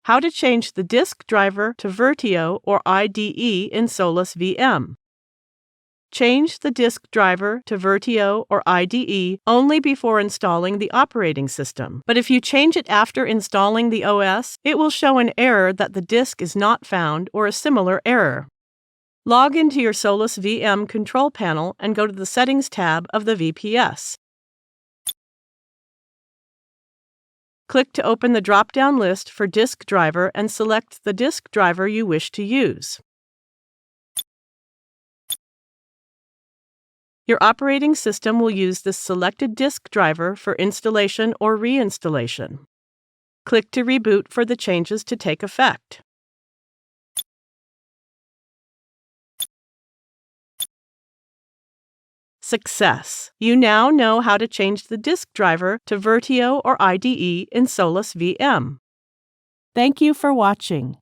How to change the disk driver to Virtio or IDE in SolusVM. Change the disk driver to Virtio or IDE only before installing the operating system. But if you change it after installing the OS, it will show an error that the disk is not found or a similar error. Log into your SolusVM control panel and go to the Settings tab of the VPS. Click to open the drop-down list for disk driver and select the disk driver you wish to use. Your operating system will use this selected disk driver for installation or reinstallation. Click to reboot for the changes to take effect. Success! You now know how to change the disk driver to Virtio or IDE in SolusVM. Thank you for watching.